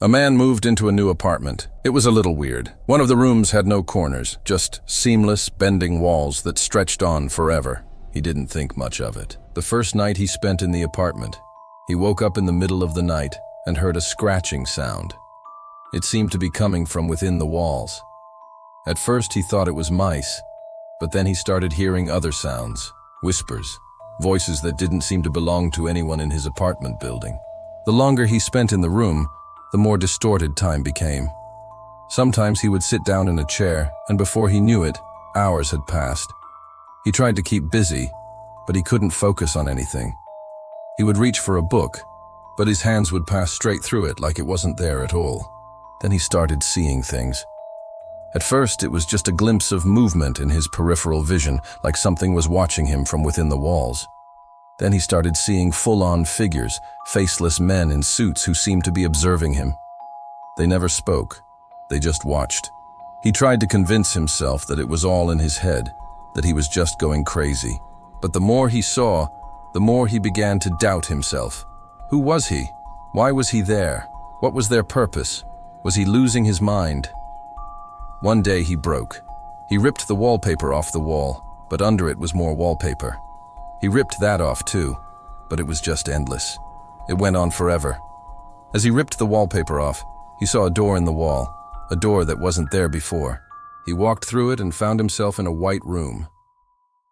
A man moved into a new apartment. It was a little weird. One of the rooms had no corners, just seamless, bending walls that stretched on forever. He didn't think much of it. The first night he spent in the apartment, he woke up in the middle of the night and heard a scratching sound. It seemed to be coming from within the walls. At first he thought it was mice, but then he started hearing other sounds, whispers, voices that didn't seem to belong to anyone in his apartment building. The longer he spent in the room, the more distorted time became. Sometimes he would sit down in a chair, and before he knew it, hours had passed. He tried to keep busy, but he couldn't focus on anything. He would reach for a book, but his hands would pass straight through it like it wasn't there at all. Then he started seeing things. At first, it was just a glimpse of movement in his peripheral vision, like something was watching him from within the walls. Then he started seeing full-on figures, faceless men in suits who seemed to be observing him. They never spoke. They just watched. He tried to convince himself that it was all in his head, that he was just going crazy. But the more he saw, the more he began to doubt himself. Who was he? Why was he there? What was their purpose? Was he losing his mind? One day he broke. He ripped the wallpaper off the wall, but under it was more wallpaper. He ripped that off too, but it was just endless. It went on forever. As he ripped the wallpaper off, he saw a door in the wall, a door that wasn't there before. He walked through it and found himself in a white room.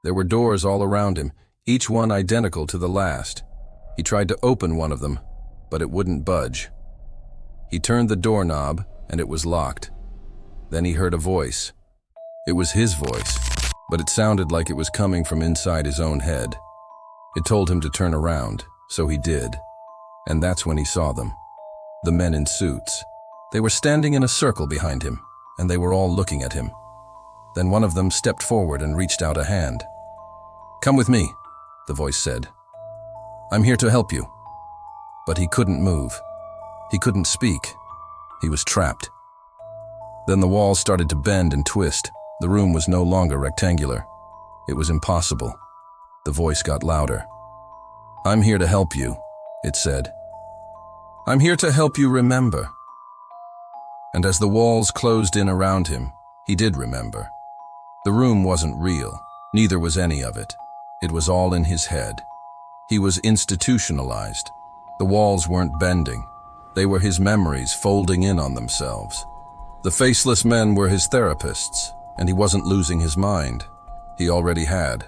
There were doors all around him, each one identical to the last. He tried to open one of them, but it wouldn't budge. He turned the doorknob, and it was locked. Then he heard a voice. It was his voice, but it sounded like it was coming from inside his own head. It told him to turn around, so he did. And that's when he saw them. The men in suits. They were standing in a circle behind him, and they were all looking at him. Then one of them stepped forward and reached out a hand. "Come with me," the voice said. "I'm here to help you." But he couldn't move. He couldn't speak. He was trapped. Then the walls started to bend and twist. The room was no longer rectangular. It was impossible. The voice got louder. "I'm here to help you," it said. "I'm here to help you remember." And as the walls closed in around him, he did remember. The room wasn't real, neither was any of it. It was all in his head. He was institutionalized. The walls weren't bending. They were his memories folding in on themselves. The faceless men were his therapists, and he wasn't losing his mind. He already had.